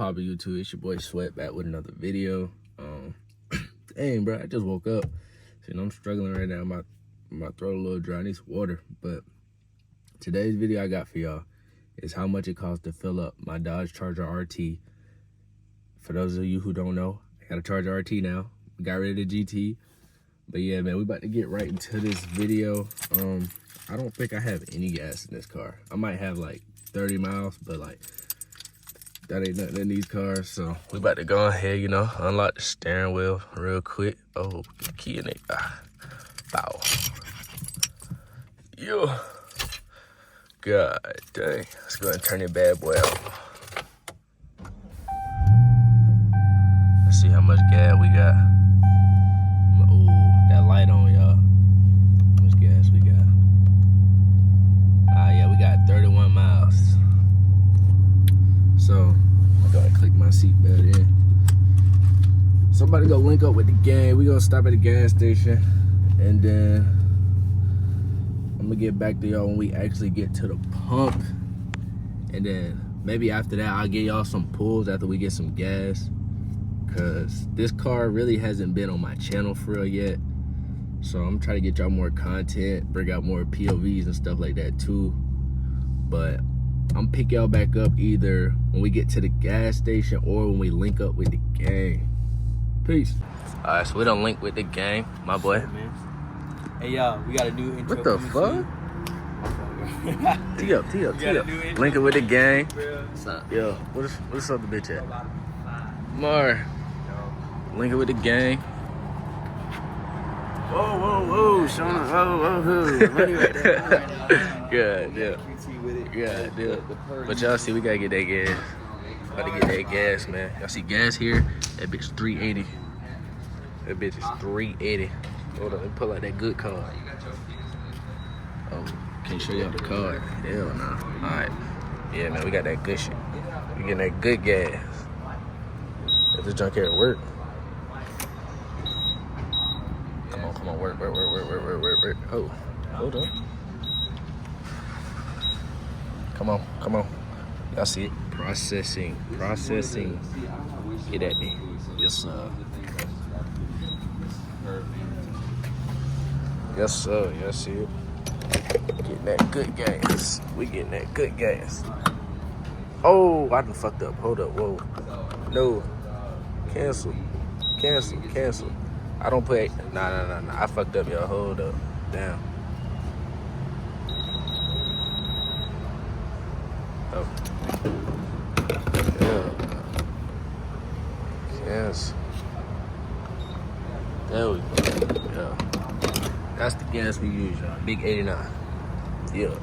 poppin' YouTube? It's your boy Sweat back with another video. Dang, bro, I just woke up. So, you know, I'm struggling right now. My throat a little dry. I need some water. But today's video I got for y'all is how much it costs to fill up my Dodge Charger RT. For those of you who don't know, I got a Charger RT now. Got rid of the GT. But yeah, man, we about to get right into this video. I don't think I have any gas in this car. I might have like 30 miles, but like that ain't nothing in these cars. So we about to go ahead, you know, unlock the steering wheel real quick. Oh, key in it. Bow. Yo. God dang. Let's go ahead and turn that bad boy out. Let's see how much gas we got. Ooh, that light on, y'all. How much gas we got? Yeah, we got 31 miles. So, I'm gonna click my seatbelt in. Somebody go link up with the gang. We gonna stop at the gas station, and then I'm gonna get back to y'all when we actually get to the pump. And then maybe after that, I'll give y'all some pulls after we get some gas. Cause this car really hasn't been on my channel for real yet. So I'm trying to get y'all more content, bring out more POVs and stuff like that too. But I'm pick y'all back up either when we get to the gas station or when we link up with the gang. Peace. All right, so we done link with the gang, my boy. Hey, y'all, we got a new intro. What the fuck? Tee up. Link it with the gang. What's up? Yo, what's up the bitch at? Mar. Link it with the gang. Whoa, Shona, whoa. Money right there. Good, yeah. But y'all see, we gotta get that gas. Gotta get that gas, man. Y'all see gas here? That bitch 380. That bitch is 380. Hold on, let me pull out that good card. Oh, can't show y'all the card. Hell no. Alright. Yeah, man, we got that good shit. We getting that good gas. If this junk here work. Come on, work. Oh, hold up. Come on. Y'all see it? Processing. Get at me. Yes, sir. Yes, sir. Y'all see it? Getting that good gas. We getting that good gas. Oh, I done fucked up. Hold up. Whoa. No. Cancel. I don't put. Nah. I fucked up, y'all. Hold up. Damn. Oh. Yeah. Yes. There we go. Yeah. That's the gas we use, y'all. Big 89. Yeah.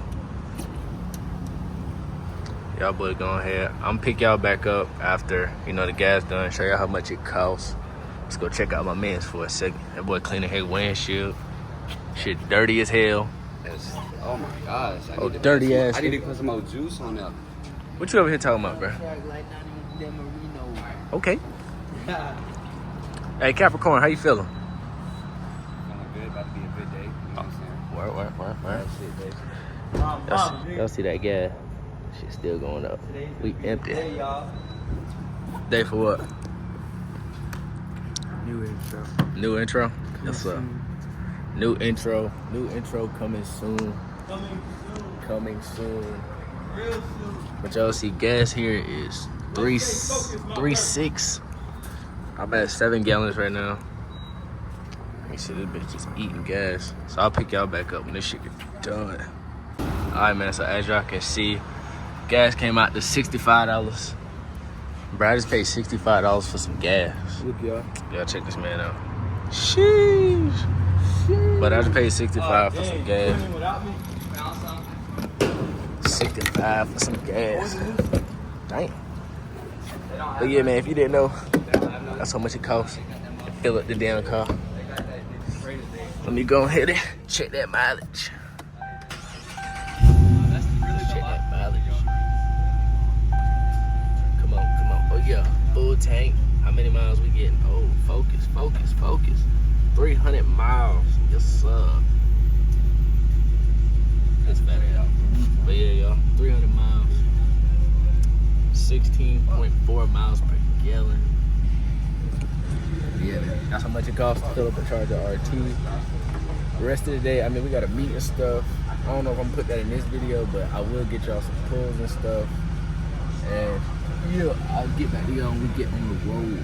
Y'all boy go ahead. I'm pick y'all back up after, you know, the gas done. Show y'all how much it costs. Let's go check out my mans for a second. That boy cleaning his windshield. Shit dirty as hell. Oh my gosh. Dirty ass. I need to put some more juice on there. What you over here talking about, bro? Okay. Hey, Capricorn, how you feeling? Feeling good. About to be a good day. You know what I'm saying? Word. Y'all see that gas? Shit still going up. We empty. Hey, y'all. Day for what? New intro. Yes, sir. New intro coming soon. Coming soon. Real soon. But y'all see gas here is 3.6. I'm at 7 gallons right now. You see this bitch just eating gas. So I'll pick y'all back up when this shit get done. Alright, man, so as y'all can see, gas came out to $65. Bro, I just paid $65 for some gas. Look, y'all. Y'all check this man out. Sheesh. But I just paid $65 for some gas. 65 for some gas. Dang. But yeah, man, if you didn't know, that's how much it costs to fill up the damn car. Let me go ahead and check that mileage. Come on. Oh yeah, full tank. How many miles we getting? Oh, focus. 300 miles. Yes, sir. That's better, y'all. But yeah, y'all, 300 miles. 16.4 miles per gallon. Yeah, that's how much it costs to fill up a Charger RT. The rest of the day, I mean, we got a meet and stuff. I don't know if I'm gonna put that in this video, but I will get y'all some pulls and stuff. And yeah, I'll get back to y'all when we get on the road.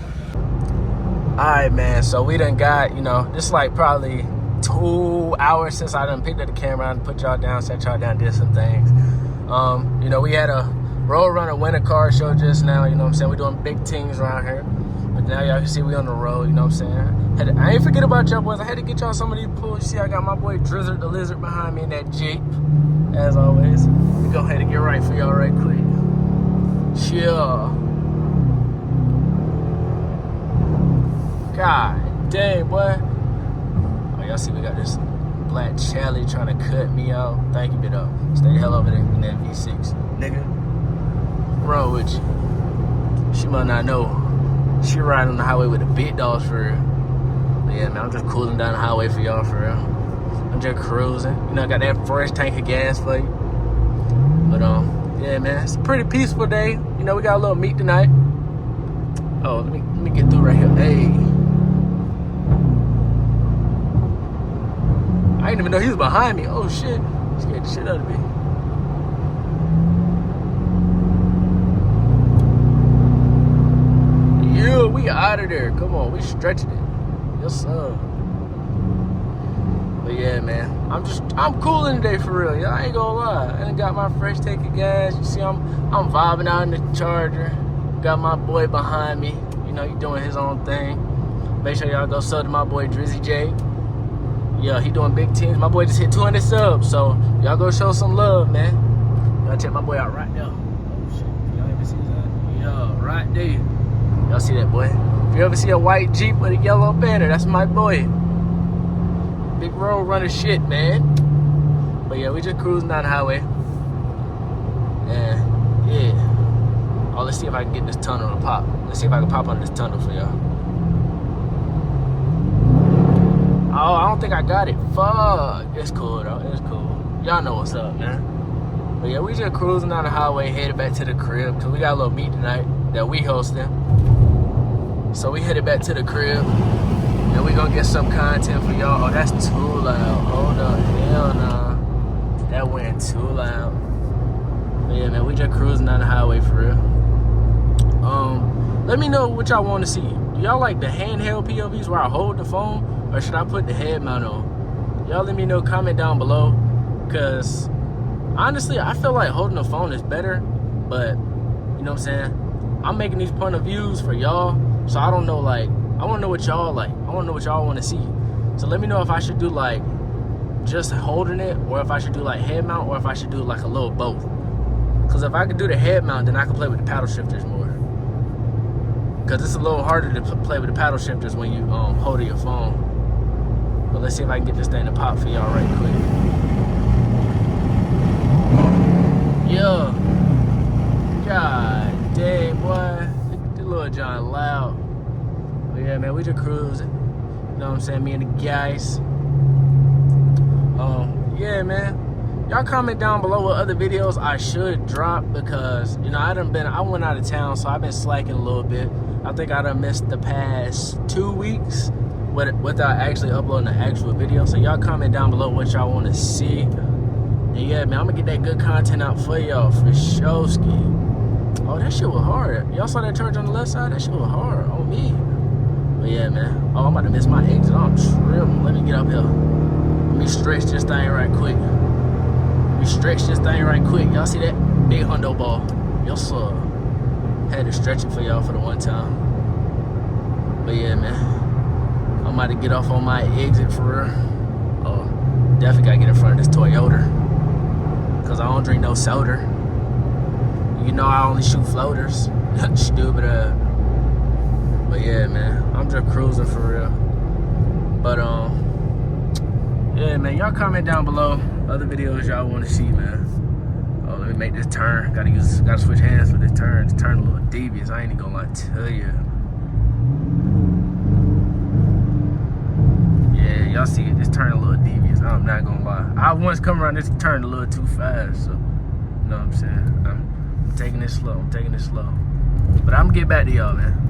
Alright, man, so we done got, you know, this is like probably 2 hours since I done picked up the camera and put y'all down, set y'all down, did some things. You know, we had a Road Runner winter car show just now, you know what I'm saying? We're doing big things around here. But now y'all can see we on the road, you know what I'm saying? I ain't forget about y'all boys. I had to get y'all some of these pulls. You see, I got my boy Drizzard the Lizard behind me in that Jeep, as always. We go ahead and get right for y'all right quick. Chill. God dang, boy. Oh, y'all see we got this black Charlie trying to cut me out. Thank you, bit up. Stay the hell over there in that V6. Nigga. What's wrong with you? She might not know. She riding on the highway with the big dogs for real. But yeah, man, I'm just cruising down the highway for y'all for real. I'm just cruising. You know, I got that fresh tank of gas for you. But yeah, man, it's a pretty peaceful day. You know, we got a little meet tonight. Oh, let me get through right here. Hey. I didn't even know he was behind me. Oh shit. Scared the shit out of me. Yeah, we out of there. Come on, we stretching it. Yes, sir. But yeah, man, I'm cooling today for real. Yeah, I ain't gonna lie. I done got my fresh tank of gas. You see, I'm vibing out in the Charger. Got my boy behind me. You know, he doing his own thing. Make sure y'all go sub to my boy Drizzy J. Yeah, he doing big things. My boy just hit 200 subs, so y'all go show some love, man. Y'all check my boy out right now. Oh shit, y'all even see that? Yeah, right there. Y'all see that, boy? If you ever see a white Jeep with a yellow banner, that's my boy. Big Road Runner shit, man. But yeah, we just cruising down the highway. And yeah. Oh, let's see if I can get this tunnel to pop. Let's see if I can pop on this tunnel for y'all. Oh, I don't think I got it. Fuck. It's cool, though. It's cool. Y'all know what's up, man. But yeah, we just cruising down the highway, headed back to the crib, because we got a little meet tonight that we hosting. So we headed back to the crib, and we gonna get some content for y'all. Oh, that's too loud. Hold up. Hell nah. That went too loud. But yeah, man, we just cruising down the highway for real. Let me know what y'all want to see. Do y'all like the handheld POVs where I hold the phone, or should I put the head mount on? Y'all let me know, comment down below, because honestly, I feel like holding the phone is better, but you know what I'm saying? I'm making these point of views for y'all, so I don't know, like, I want to know what y'all like. I want to know what y'all want to see. So let me know if I should do like just holding it, or if I should do like head mount, or if I should do like a little both. Because if I could do the head mount, then I can play with the paddle shifters more. Because it's a little harder to play with the paddle shifters when you hold your phone. But let's see if I can get this thing to pop for y'all right quick. Yeah. God dang, boy. Look at the little John loud. But yeah, man, we just cruising. You know what I'm saying? Me and the guys. Yeah, man. Y'all comment down below what other videos I should drop, because, you know, I went out of town, so I've been slacking a little bit. I think I done missed the past 2 weeks without actually uploading the actual video. So y'all comment down below what y'all want to see. And yeah, man, I'm gonna get that good content out for y'all for showski. Oh, that shit was hard. Y'all saw that charge on the left side? That shit was hard on me. But yeah, man. Oh, I'm about to miss my exit. I'm tripping. Let me get up here. Let me stretch this thing right quick. Y'all see that big hundo ball? Yes, sir. Had to stretch it for y'all for the one time. But yeah, man, I'm about to get off on my exit for real. Oh, definitely gotta get in front of this Toyota, cause I don't drink no soda. You know I only shoot floaters. Stupid. But yeah, man, I'm just cruising for real. But yeah, man, y'all comment down below other videos y'all want to see, man. Oh, let me make this turn. Gotta switch hands for this turn. This turn a little devious. I ain't even gonna lie to you. Yeah, y'all see it. This turn a little devious. I'm not gonna lie. I once come around this turn a little too fast, so you know what I'm saying. I'm taking it slow. But I'm gonna get back to y'all, man.